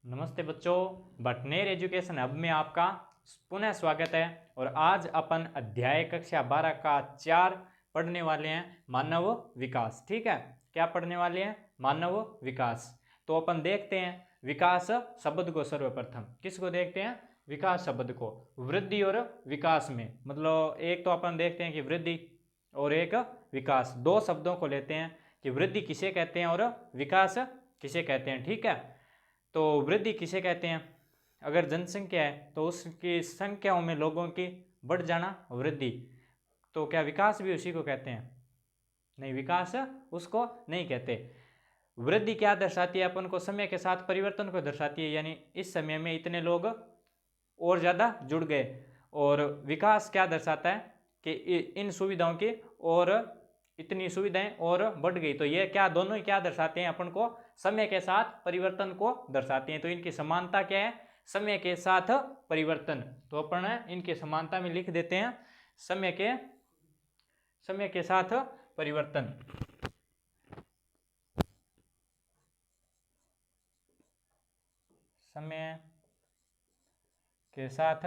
नमस्ते बच्चों, Bhatner education hub में आपका पुनः स्वागत है। और आज अपन अध्याय कक्षा 12 का 4 पढ़ने वाले हैं, मानव विकास। ठीक है, क्या पढ़ने वाले हैं? मानव विकास। तो अपन देखते हैं विकास शब्द को। सर्वप्रथम किसको देखते हैं? विकास शब्द को। वृद्धि और विकास में मतलब एक तो अपन देखते हैं कि वृद्धि और एक विकास, दो शब्दों को लेते हैं कि वृद्धि किसे कहते हैं और विकास किसे कहते हैं। ठीक है, तो वृद्धि किसे कहते हैं? अगर जनसंख्या है तो उसकी संख्याओं में लोगों की बढ़ जाना वृद्धि। तो क्या विकास भी उसी को कहते हैं? नहीं, विकास उसको नहीं कहते। वृद्धि क्या दर्शाती है? अपन को समय के साथ परिवर्तन को दर्शाती है, यानी इस समय में इतने लोग और ज़्यादा जुड़ गए। और विकास क्या दर्शाता है कि इन सुविधाओं की और इतनी सुविधाएं और बढ़ गई। तो ये क्या, दोनों ही क्या दर्शाते हैं? अपन को समय के साथ परिवर्तन को दर्शाते हैं। तो इनकी समानता क्या है? समय के साथ परिवर्तन। तो अपन इनके समानता में लिख देते हैं समय के साथ परिवर्तन। समय के साथ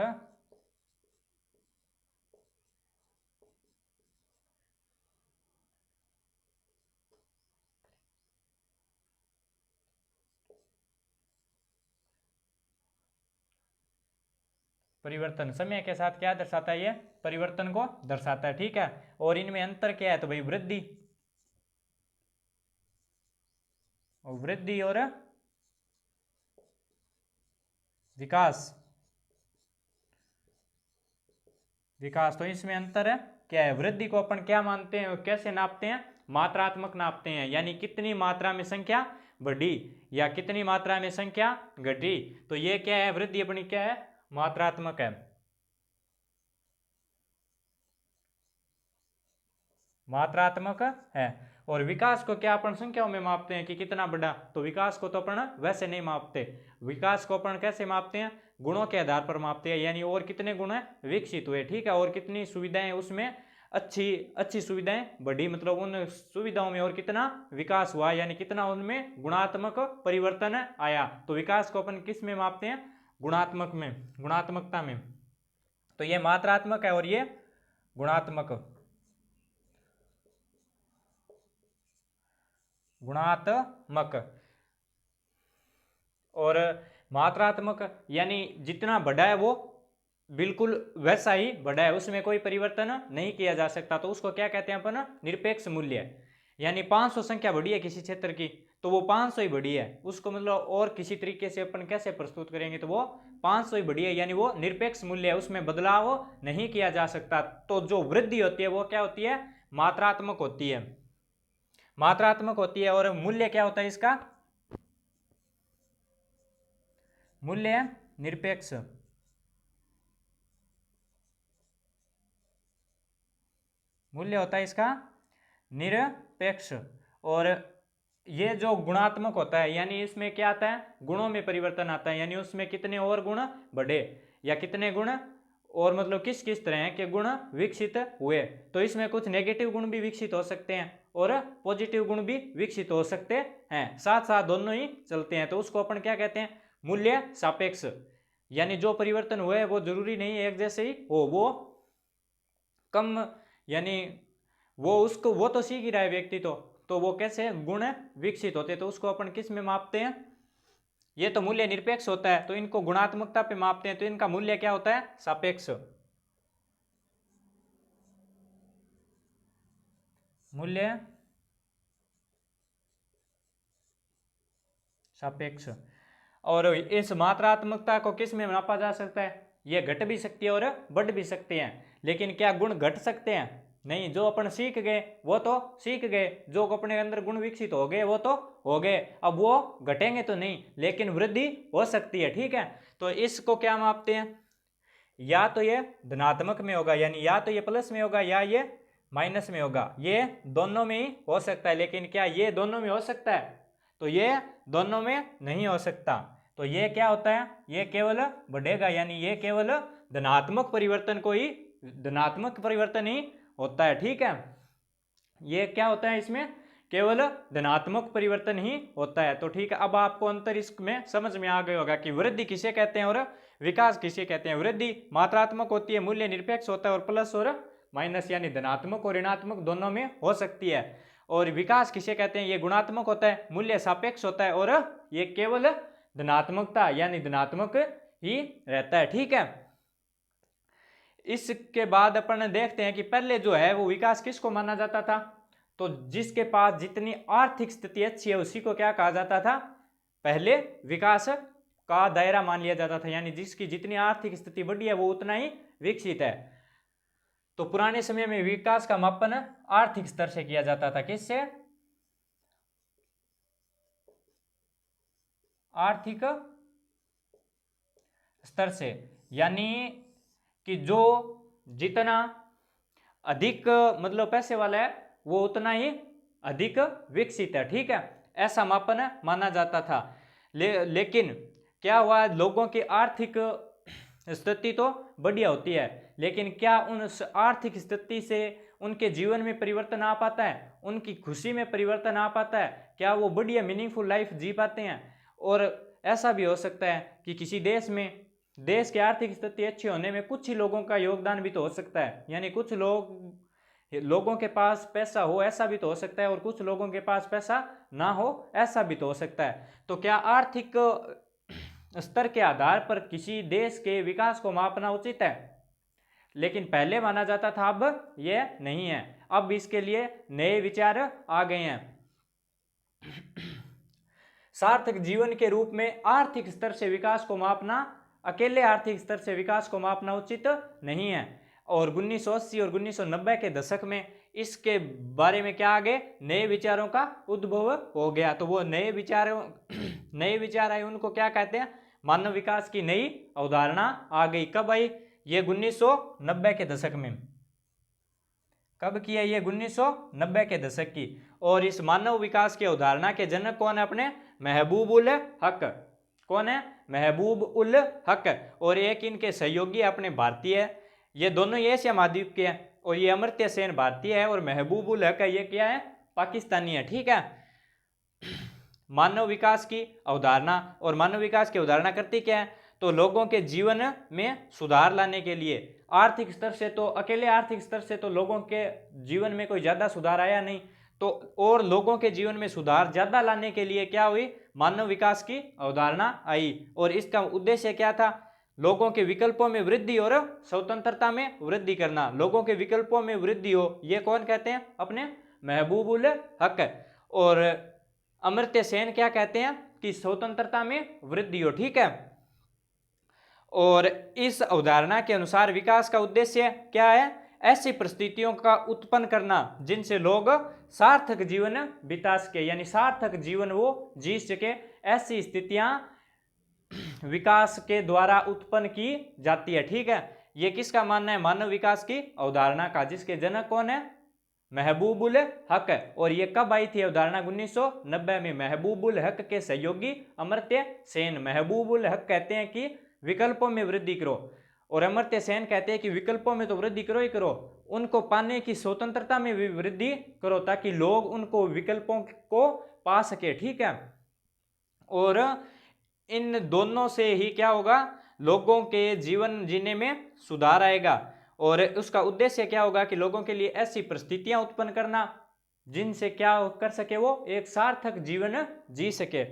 परिवर्तन। समय के साथ क्या दर्शाता है? ये परिवर्तन को दर्शाता है। ठीक है, और इनमें अंतर क्या है? तो भाई वृद्धि और विकास। तो इसमें अंतर है क्या है? वृद्धि को अपन क्या मानते हैं, कैसे नापते हैं? मात्रात्मक नापते हैं, यानी कितनी मात्रा में संख्या बढ़ी या कितनी मात्रा में संख्या घटी। तो ये क्या है? वृद्धि अपनी क्या है? मात्रात्मक है, मात्रात्मक है। और विकास को क्या अपन संख्याओं में मापते हैं कि कितना बढ़ा? तो विकास को तो अपन वैसे नहीं मापते। विकास को अपन कैसे मापते हैं? गुणों के आधार पर मापते हैं, यानी और कितने गुण विकसित हुए। ठीक है, और कितनी सुविधाएं उसमें अच्छी सुविधाएं बढ़ी, मतलब उन सुविधाओं में और कितना विकास हुआ, यानी कितना उनमें गुणात्मक परिवर्तन आया। तो विकास को अपन किस में मापते हैं? गुणात्मकता में। तो ये मात्रात्मक है और ये गुणात्मक और मात्रात्मक यानी जितना बढ़ा है वो बिल्कुल वैसा ही बढ़ा है, उसमें कोई परिवर्तन नहीं किया जा सकता। तो उसको क्या कहते हैं अपन? निरपेक्ष मूल्य। यानी 500 संख्या बढ़ी है किसी क्षेत्र की, तो वो 500 ही बढ़ी है। उसको मतलब और किसी तरीके से अपन कैसे प्रस्तुत करेंगे? तो वो 500 ही बढ़ी है, यानी वो निरपेक्ष मूल्य है, उसमें बदलाव नहीं किया जा सकता। तो जो वृद्धि होती है वो क्या होती है? मात्रात्मक होती है। और मूल्य क्या होता है इसका? मूल्य निरपेक्ष। मूल्य होता है इसका निरपेक्ष। और ये जो गुणात्मक होता है, यानी इसमें क्या आता है? गुणों में परिवर्तन आता है, यानी उसमें कितने और गुण बढ़े या कितने गुण और मतलब किस किस तरह के गुण विकसित हुए। तो इसमें कुछ नेगेटिव गुण भी विकसित हो सकते हैं और पॉजिटिव गुण भी विकसित हो सकते हैं, साथ साथ दोनों ही चलते हैं। तो उसको अपन क्या कहते हैं? मूल्य सापेक्ष। यानी जो परिवर्तन हुए है वो जरूरी नहीं है एक जैसे ही हो, वो कम, यानी वो तो सीख ही रहा है व्यक्ति। तो वो कैसे गुण विकसित होते हैं, तो उसको अपन किस में मापते हैं? ये तो मूल्य निरपेक्ष होता है, तो इनको गुणात्मकता पे मापते हैं, तो इनका मूल्य क्या होता है? सापेक्ष। मूल्य सापेक्ष। और इस मात्रात्मकता को किस में नापा जा सकता है? ये घट भी सकती है और बढ़ भी सकते हैं, लेकिन क्या गुण घट सकते हैं? नहीं, जो अपन सीख गए वो तो सीख गए, जो अपने अंदर गुण विकसित हो गए वो तो हो गए, अब वो घटेंगे तो नहीं, लेकिन वृद्धि हो सकती है। ठीक है, तो इसको क्या मापते हैं? या तो ये धनात्मक में होगा, यानी या तो ये प्लस में होगा या ये माइनस में होगा। ये दोनों में ही हो सकता है, लेकिन क्या ये दोनों में हो सकता है? तो ये दोनों में नहीं हो सकता। तो ये क्या होता है? ये केवल बढ़ेगा, यानी ये केवल धनात्मक परिवर्तन ही होता है। ठीक है, ये क्या होता है इसमें? केवल धनात्मक परिवर्तन ही होता है। तो ठीक है, अब आपको अंतर इसमें समझ में आ गया होगा कि वृद्धि किसे कहते हैं और विकास किसे कहते हैं। वृद्धि मात्रात्मक होती है, मूल्य निरपेक्ष होता है और प्लस और माइनस यानी धनात्मक और ऋणात्मक दोनों में हो सकती है। और विकास किसे कहते हैं, ये गुणात्मक होता है, मूल्य सापेक्ष होता है और ये केवल धनात्मकता यानी धनात्मक ही रहता है। ठीक है, इसके बाद अपन देखते हैं कि पहले जो है वो विकास किसको माना जाता था, तो जिसके पास जितनी आर्थिक स्थिति अच्छी है उसी को क्या कहा जाता था, पहले विकास का दायरा मान लिया जाता था, यानी जिसकी जितनी आर्थिक स्थिति बढ़ी है वो उतना ही विकसित है। तो पुराने समय में विकास का मापन आर्थिक स्तर से किया जाता था, किससे, आर्थिक स्तर से, यानी कि जो जितना अधिक मतलब पैसे वाला है वो उतना ही अधिक विकसित है। ठीक है, ऐसा मापन माना जाता था। लेकिन क्या हुआ, लोगों की आर्थिक स्थिति तो बढ़िया होती है, लेकिन क्या उस आर्थिक स्थिति से उनके जीवन में परिवर्तन आ पाता है, उनकी खुशी में परिवर्तन आ पाता है, क्या वो बढ़िया मीनिंगफुल लाइफ जी पाते हैं। और ऐसा भी हो सकता है कि किसी देश में, देश की आर्थिक स्थिति अच्छी होने में कुछ ही लोगों का योगदान भी तो हो सकता है, यानी कुछ लोगों के पास पैसा हो ऐसा भी तो हो सकता है और कुछ लोगों के पास पैसा ना हो ऐसा भी तो हो सकता है। तो क्या आर्थिक स्तर के आधार पर किसी देश के विकास को मापना उचित है, लेकिन पहले माना जाता था, अब यह नहीं है। अब इसके लिए नए विचार आ गए हैं। सार्थक जीवन के रूप में आर्थिक स्तर से विकास को मापना, अकेले आर्थिक स्तर से विकास को मापना उचित नहीं है। और 1980 और 1990 के दशक में इसके बारे में क्या आ गए, नए विचारों का उद्भव हो गया। तो वो नए विचार आए, उनको क्या कहते हैं, मानव विकास की नई अवधारणा आ गई। कब आई, ये 1990 के दशक में। कब किया, ये 1990 के दशक की। और इस मानव विकास की अवधारणा के जनक कौन है, अपने महबूब उल हक। कौन है, महबूब उल हक। और एक इनके सहयोगी अपने भारतीय, ये दोनों ही एशिया महाद्वीप के हैं। और ये अमर्त्य सेन भारतीय है और महबूब उल हक ये क्या है, पाकिस्तानी है। ठीक है, मानव विकास की अवधारणा, और मानव विकास की अवधारणा करती क्या है, तो लोगों के जीवन में सुधार लाने के लिए आर्थिक स्तर से, तो अकेले आर्थिक स्तर से तो लोगों के जीवन में कोई ज्यादा सुधार आया नहीं, तो और लोगों के जीवन में सुधार ज्यादा लाने के लिए क्या हुई, मानव विकास की अवधारणा आई। और इसका उद्देश्य क्या था, लोगों के विकल्पों में वृद्धि और स्वतंत्रता में वृद्धि करना। लोगों के विकल्पों में वृद्धि हो, ये कौन कहते हैं, अपने महबूब उल हक। और अमर्त्य सेन क्या कहते हैं कि स्वतंत्रता में वृद्धि हो। ठीक है, और इस अवधारणा के अनुसार विकास का उद्देश्य क्या है, ऐसी परिस्थितियों का उत्पन्न करना जिनसे लोग सार्थक जीवन बिता सके, यानी सार्थक जीवन वो जी सके। ऐसी स्थितियां विकास के द्वारा उत्पन्न की जाती है। ठीक है, ये किसका मानना है, मानव विकास की अवधारणा का, जिसके जनक कौन है, महबूब उल हक। और ये कब आई थी अवधारणा, 1990 में। महबूब उल हक के सहयोगी अमर्त्य सेन। महबूब उल हक कहते हैं कि विकल्पों में वृद्धि करो, और अमर्त्य सेन कहते हैं कि विकल्पों में तो वृद्धि करो ही करो, उनको पाने की स्वतंत्रता में भी वृद्धि करो, ताकि लोग उनको विकल्पों को पा सके। ठीक है, और इन दोनों से ही क्या होगा, लोगों के जीवन जीने में सुधार आएगा। और उसका उद्देश्य क्या होगा कि लोगों के लिए ऐसी परिस्थितियां उत्पन्न करना जिनसे क्या कर सके, वो एक सार्थक जीवन जी सके।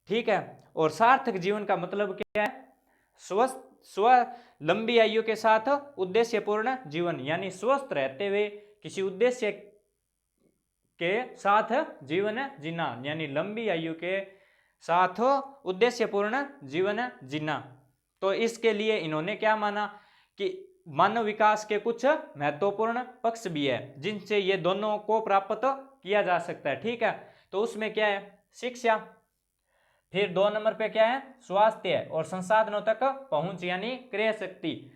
ठीक है, और सार्थक जीवन का मतलब क्या है, स्व लंबी आयु के साथ उद्देश्यपूर्ण जीवन, यानी स्वस्थ रहते हुए किसी उद्देश्य के साथ जीवन जीना, यानी लंबी आयु के साथ उद्देश्यपूर्ण जीवन जीना। तो इसके लिए इन्होंने क्या माना कि मानव विकास के कुछ महत्वपूर्ण पक्ष भी है जिनसे ये दोनों को प्राप्त किया जा सकता है। ठीक है, तो उसमें क्या है, शिक्षा, फिर 2 नंबर पे क्या है, स्वास्थ्य और संसाधनों तक पहुंच, यानी क्रय शक्ति,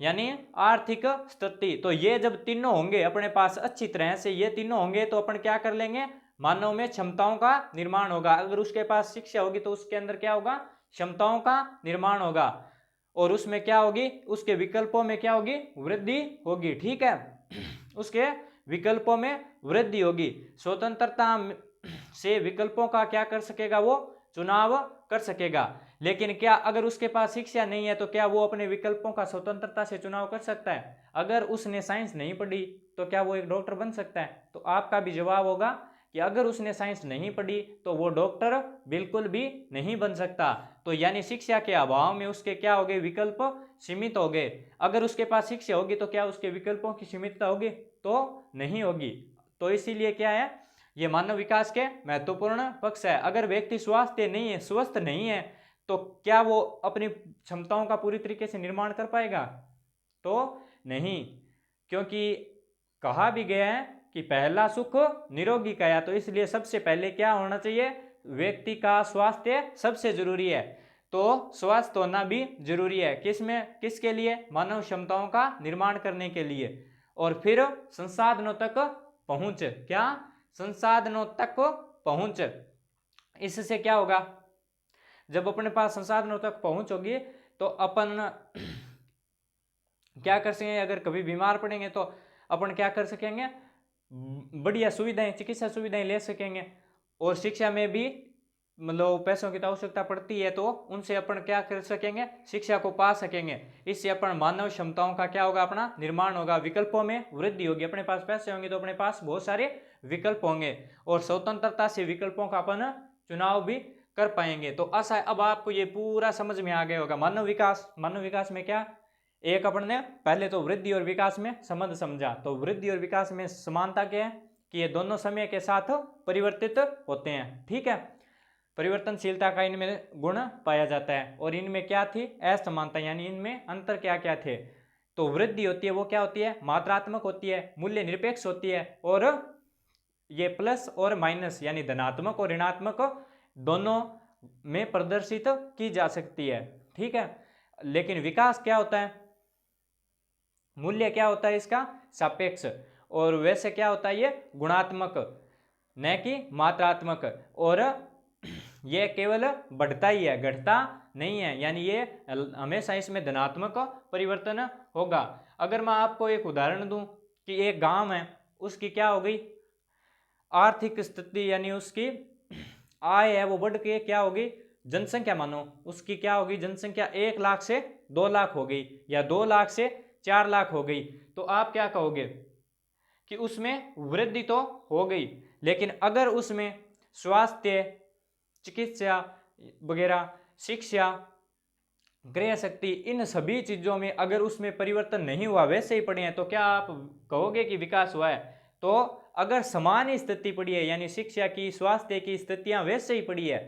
यानी आर्थिक स्थिति। तो ये जब तीनों होंगे अपने पास अच्छी तरह से, ये तीनों होंगे तो अपन क्या कर लेंगे, मानव में क्षमताओं का निर्माण होगा। अगर उसके पास शिक्षा होगी तो उसके अंदर क्या होगा, क्षमताओं का निर्माण होगा, और उसमें क्या होगी, उसके विकल्पों में क्या होगी, वृद्धि होगी। ठीक है, उसके विकल्पों में वृद्धि होगी। स्वतंत्रता से विकल्पों का क्या कर सकेगा, वो चुनाव कर सकेगा। लेकिन क्या अगर उसके पास शिक्षा नहीं है तो क्या वो अपने विकल्पों का स्वतंत्रता से चुनाव कर सकता है? अगर उसने साइंस नहीं पढ़ी तो क्या वो एक डॉक्टर बन सकता है? तो आपका भी जवाब होगा कि अगर उसने साइंस नहीं पढ़ी तो वो डॉक्टर बिल्कुल भी नहीं बन सकता। तो यानी शिक्षा के अभाव में उसके क्या हो गए, विकल्प सीमित हो गए। अगर उसके पास शिक्षा होगी तो क्या उसके विकल्पों की सीमितता होगी? तो नहीं होगी। तो इसीलिए क्या है, ये मानव विकास के महत्वपूर्ण पक्ष है। अगर व्यक्ति स्वस्थ नहीं है तो क्या वो अपनी क्षमताओं का पूरी तरीके से निर्माण कर पाएगा? तो नहीं, क्योंकि कहा भी गया है कि पहला सुख निरोगी काया। तो इसलिए सबसे पहले क्या होना चाहिए, व्यक्ति का स्वास्थ्य सबसे जरूरी है। तो स्वास्थ्य होना भी जरूरी है, किसके लिए, मानव क्षमताओं का निर्माण करने के लिए। और फिर संसाधनों तक पहुंच, क्या, संसाधनों तक पहुंच। इससे क्या होगा, जब अपने पास संसाधनों तक पहुंच होगी तो अपन क्या कर सकेंगे, अगर कभी बीमार पड़ेंगे तो अपन क्या कर सकेंगे, बढ़िया सुविधाएं, चिकित्सा सुविधाएं ले सकेंगे। और शिक्षा में भी मतलब पैसों की तो आवश्यकता पड़ती है, तो उनसे अपन क्या कर सकेंगे, शिक्षा को पा सकेंगे। इससे अपन मानव क्षमताओं का क्या होगा, अपना निर्माण होगा, विकल्पों में वृद्धि होगी। अपने पास पैसे होंगे तो अपने पास बहुत सारे विकल्प होंगे और स्वतंत्रता से विकल्पों का अपन चुनाव भी कर पाएंगे। तो आशा है अब आपको ये पूरा समझ में आ गया होगा। मानव विकास में क्या, एक अपन ने पहले तो वृद्धि और विकास में संबंध समझा। तो वृद्धि और विकास में समानता क्या है कि ये दोनों समय के साथ परिवर्तित होते हैं, ठीक है। परिवर्तनशीलता का इनमें गुण पाया जाता है। और इनमें क्या थी, असमानता, यानी इनमें अंतर क्या क्या थे। तो वृद्धि होती है वो क्या होती है, मात्रात्मक होती है, मूल्य निरपेक्ष होती है, और ये प्लस और माइनस यानी धनात्मक और ऋणात्मक दोनों में प्रदर्शित की जा सकती है, ठीक है। लेकिन विकास क्या होता है, मूल्य क्या होता है इसका, सापेक्ष। और वैसे क्या होता है, ये गुणात्मक न कि मात्रात्मक। और ये केवल बढ़ता ही है, घटता नहीं है, यानी ये हमेशा इसमें धनात्मक परिवर्तन होगा। अगर मैं आपको एक उदाहरण दूं कि एक गांव है, उसकी क्या हो गई आर्थिक स्थिति, यानी उसकी आय है वो बढ़ के क्या होगी, जनसंख्या मानो उसकी क्या होगी, जनसंख्या 1 लाख से 2 लाख हो गई या 2 लाख से 4 लाख हो गई। तो आप क्या कहोगे कि उसमें वृद्धि तो हो गई, लेकिन अगर उसमें स्वास्थ्य, चिकित्सा वगैरह, शिक्षा, क्रय शक्ति, इन सभी चीजों में अगर उसमें परिवर्तन नहीं हुआ, वैसे ही पड़े हैं, तो क्या आप कहोगे कि विकास हुआ है? तो अगर समान स्थिति पड़ी है, यानी शिक्षा की, स्वास्थ्य की स्थितियां वैसे ही पड़ी है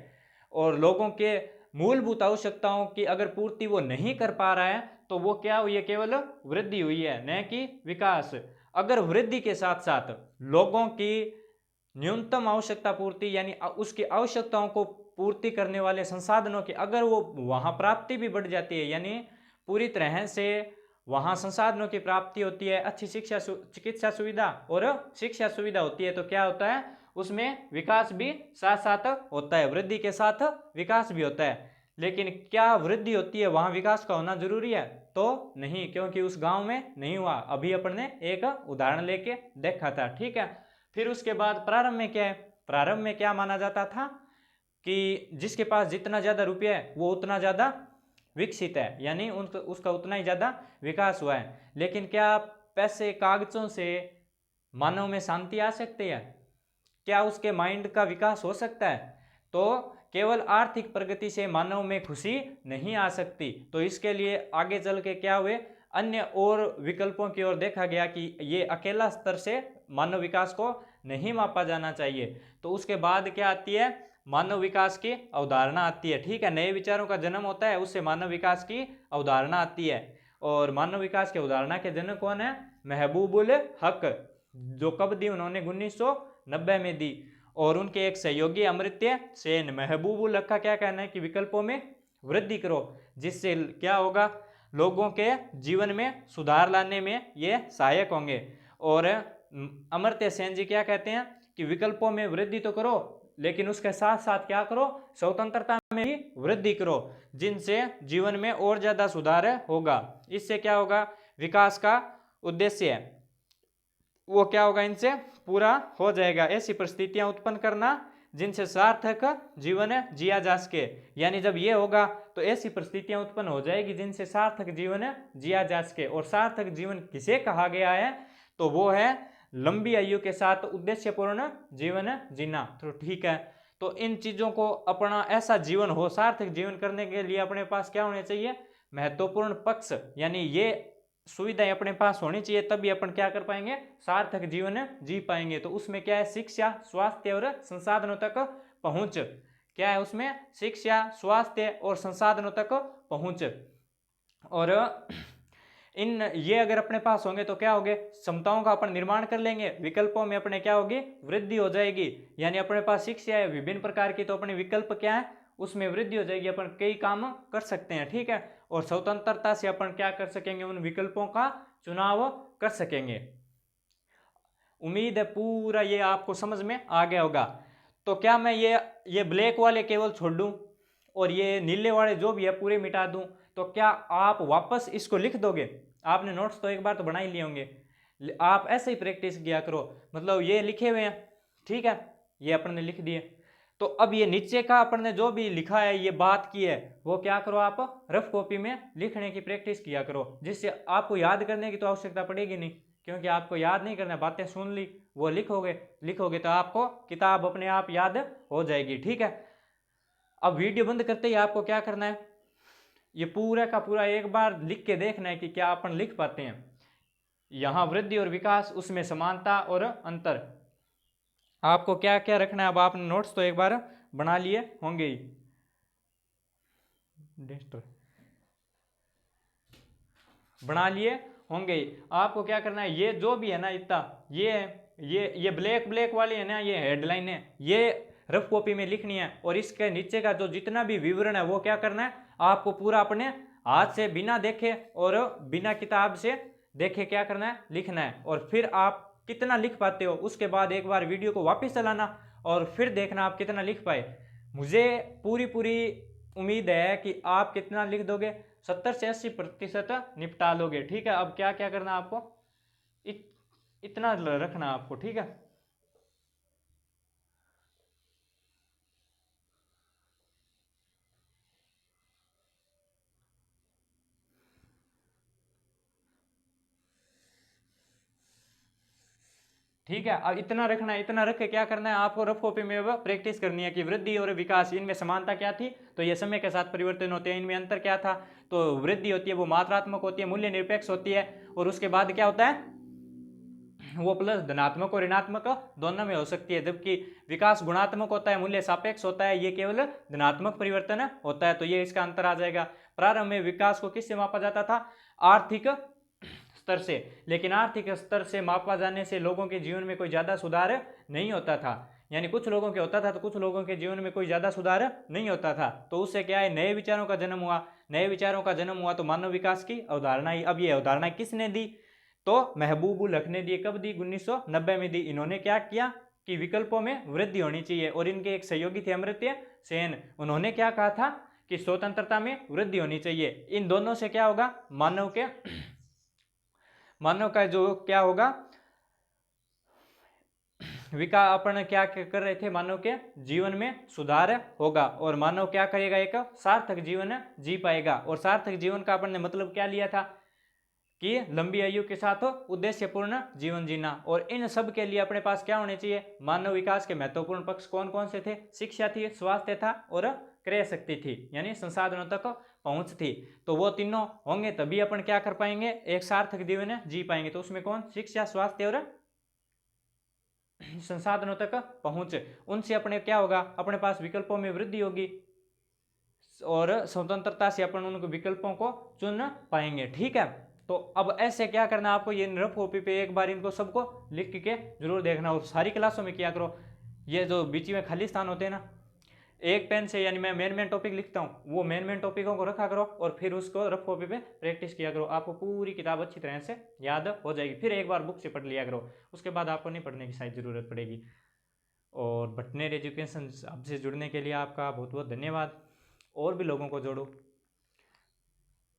और लोगों के मूलभूत आवश्यकताओं की अगर पूर्ति वो नहीं कर पा रहा है, तो वो क्या हुई है, केवल वृद्धि हुई है, न कि विकास। अगर वृद्धि के साथ साथ लोगों की न्यूनतम आवश्यकता पूर्ति, यानी उसकी आवश्यकताओं को पूर्ति करने वाले संसाधनों की अगर वो वहां प्राप्ति भी बढ़ जाती है, यानी पूरी तरह से वहां संसाधनों की प्राप्ति होती है, अच्छी शिक्षा, चिकित्सा सुविधा और शिक्षा सुविधा होती है, तो क्या होता है, उसमें विकास भी साथ साथ होता है, वृद्धि के साथ विकास भी होता है। लेकिन क्या वृद्धि होती है वहां विकास का होना जरूरी है? तो नहीं, क्योंकि उस गांव में नहीं हुआ। अभी अपन ने एक उदाहरण लेके देखा था, ठीक है। फिर उसके बाद प्रारंभ में क्या है, प्रारंभ में क्या माना जाता था कि जिसके पास जितना ज्यादा रुपया है वो उतना ज्यादा विकसित है, यानी उसका उतना ही ज्यादा विकास हुआ है। लेकिन क्या पैसे, कागजों से मानव में शांति आ सकती है? क्या उसके माइंड का विकास हो सकता है? तो केवल आर्थिक प्रगति से मानव में खुशी नहीं आ सकती। तो इसके लिए आगे चल के क्या हुए, अन्य और विकल्पों की ओर देखा गया कि ये अकेला स्तर से मानव विकास को नहीं मापा जाना चाहिए। तो उसके बाद क्या आती है, मानव विकास की अवधारणा आती है, ठीक है। नए विचारों का जन्म होता है, उससे मानव विकास की अवधारणा आती है। और मानव विकास की अवधारणा के जनक कौन है, महबूबुल हक, जो कब दी उन्होंने 1990 में दी। और उनके एक सहयोगी अमर्त्य सेन। महबूबुल हक का क्या कहना है कि विकल्पों में वृद्धि करो, जिससे क्या होगा, लोगों के जीवन में सुधार लाने में ये सहायक होंगे। और अमर्त्य सेन जी क्या कहते हैं कि विकल्पों में वृद्धि तो करो, लेकिन उसके साथ साथ क्या करो, स्वतंत्रता में भी वृद्धि करो, जिनसे जीवन में और ज्यादा सुधार होगा। इससे क्या होगा, विकास का उद्देश्य है। वो क्या होगा, इनसे पूरा हो जाएगा। ऐसी परिस्थितियां उत्पन्न करना जिनसे सार्थक जीवन जिया जा सके, यानी जब ये होगा तो ऐसी परिस्थितियां उत्पन्न हो जाएगी जिनसे सार्थक जीवन जिया जा सके। और सार्थक जीवन किसे कहा गया है, तो वो है लंबी आयु के साथ उद्देश्यपूर्ण जीवन जीना। तो ठीक है, तो इन चीजों को अपना ऐसा जीवन हो, सार्थक जीवन करने के लिए अपने पास क्या होने चाहिए, महत्वपूर्ण पक्ष, यानी ये सुविधाएं अपने पास होनी चाहिए, तभी अपन क्या कर पाएंगे, सार्थक जीवन जी पाएंगे। तो उसमें क्या है, शिक्षा, स्वास्थ्य और संसाधनों तक पहुंच। क्या है उसमें, शिक्षा, स्वास्थ्य और संसाधनों तक पहुंच। और इन ये अगर अपने पास होंगे तो क्या होगे, क्षमताओं का अपन निर्माण कर लेंगे, विकल्पों में अपने क्या होगी, वृद्धि हो जाएगी। यानी अपने पास शिक्षा है विभिन्न प्रकार की, तो अपने विकल्प क्या है, उसमें वृद्धि हो जाएगी, अपन कई काम कर सकते हैं। ठीक है, और स्वतंत्रता से अपन क्या कर सकेंगे, उन विकल्पों का चुनाव कर सकेंगे। उम्मीद है पूरा ये आपको समझ में आ गया होगा। तो क्या मैं ये ब्लैक वाले केवल छोड़ दूं और ये नीले वाले जो भी है पूरे मिटा दूं, तो क्या आप वापस इसको लिख दोगे? आपने नोट्स तो एक बार तो बना ही लिए होंगे, आप ऐसे ही प्रैक्टिस किया करो। मतलब ये लिखे हुए हैं, ठीक है, ये अपन ने लिख दिए, तो अब ये नीचे का अपन ने जो भी लिखा है, ये बात की है, वो क्या करो, आप रफ कॉपी में लिखने की प्रैक्टिस किया करो, जिससे आपको याद करने की तो आवश्यकता पड़ेगी नहीं, क्योंकि आपको याद नहीं करना, बातें सुन ली, वो लिखोगे तो आपको किताब अपने आप याद हो जाएगी। ठीक है, अब वीडियो बंद करते ही आपको क्या करना है, ये पूरा का पूरा एक बार लिख के देखना है कि क्या अपन लिख पाते हैं। यहां वृद्धि और विकास, उसमें समानता और अंतर, आपको क्या क्या रखना है। अब आपने नोट्स तो एक बार बना लिए होंगे ही, बना लिए होंगे ही। आपको क्या करना है, ये जो भी है ना, इतना ये ब्लैक वाले है ना, ये हेडलाइन है, ये रफ कॉपी में लिखनी है, और इसके नीचे का जो जितना भी विवरण है वो क्या करना है, आपको पूरा अपने हाथ से बिना देखे और बिना किताब से देखे क्या करना है, लिखना है। और फिर आप कितना लिख पाते हो, उसके बाद एक बार वीडियो को वापस चलाना और फिर देखना आप कितना लिख पाए। मुझे पूरी उम्मीद है कि आप कितना लिख दोगे, 70 से 80% निपटा लोगे। ठीक है, अब क्या क्या करना आपको, इतना रखना आपको। ठीक है, ठीक है, अब इतना रखना है, इतना रख के क्या करना है, आपको रफ कॉपी में प्रैक्टिस करनी है कि वृद्धि और विकास, इनमें समानता क्या थी, तो ये समय के साथ परिवर्तन होते हैं, इनमें अंतर क्या था, तो वृद्धि होती है वो मात्रात्मक होती है, मूल्य निरपेक्ष होती है, और उसके बाद क्या होता है, वो प्लस धनात्मक और ऋणात्मक दोनों में हो सकती है, जबकि विकास गुणात्मक होता है, मूल्य सापेक्ष होता है, ये केवल धनात्मक परिवर्तन होता है। तो ये इसका अंतर आ जाएगा। प्रारंभ में विकास को किससे मापा जाता था, आर्थिक स्तर से, लेकिन आर्थिक स्तर से मापा जाने से लोगों के जीवन में कोई ज्यादा सुधार नहीं होता था, यानी कुछ लोगों के होता था तो कुछ लोगों के जीवन में कोई ज्यादा सुधार नहीं होता था। तो उससे क्या है, नए विचारों का जन्म हुआ, नए विचारों का जन्म हुआ तो मानव विकास की अवधारणा ही। अब ये अवधारणा किसने दी, तो महबूबुल हक ने दी। कब दी, 1990 में दी। इन्होंने क्या किया कि विकल्पों में वृद्धि होनी चाहिए, और इनके एक सहयोगी थे अमर्त्य सेन, उन्होंने क्या कहा था कि स्वतंत्रता में वृद्धि होनी चाहिए। इन दोनों से क्या होगा, मानव का जो क्या होगा, विकास, अपन क्या कर रहे थे, मानव के जीवन में सुधार होगा, और मानव क्या करेगा, एक सार्थक जीवन जी पाएगा। और सार्थक जीवन का अपन ने मतलब क्या लिया था कि लंबी आयु के साथ उद्देश्यपूर्ण जीवन जीना। और इन सब के लिए अपने पास क्या होने चाहिए, मानव विकास के महत्वपूर्ण पक्ष कौन कौन से थे, शिक्षा थी, स्वास्थ्य था, और क्रय शक्ति थी, यानी संसाधनों तक पहुंच थी। तो वो तीनों होंगे तभी अपन क्या कर पाएंगे, एक सार्थक जीवन जी पाएंगे। तो उसमें कौन, शिक्षा, स्वास्थ्य और संसाधनों तक पहुंच, उनसे अपने क्या होगा, अपने पास विकल्पों में वृद्धि होगी, और स्वतंत्रता से अपन उन विकल्पों को चुन पाएंगे। ठीक है, तो अब ऐसे क्या करना आपको, ये रफ कॉपी पे एक बार इनको सबको लिख के जरूर देखना, और सारी क्लासों में किया करो। ये जो बीच में खाली स्थान होते हैं ना, एक पेन से, यानी मैं मेन टॉपिक लिखता हूँ, वो मेन टॉपिकों को रखा करो, और फिर उसको रफ कॉपी पे प्रैक्टिस किया करो। आपको पूरी किताब अच्छी तरह से याद हो जाएगी। फिर एक बार बुक से पढ़ लिया करो, उसके बाद आपको नहीं पढ़ने की शायद ज़रूरत पड़ेगी। और भटनेर एजुकेशन आपसे जुड़ने के लिए आपका बहुत बहुत धन्यवाद। और भी लोगों को जोड़ो।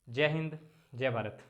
जय हिंद, जय भारत।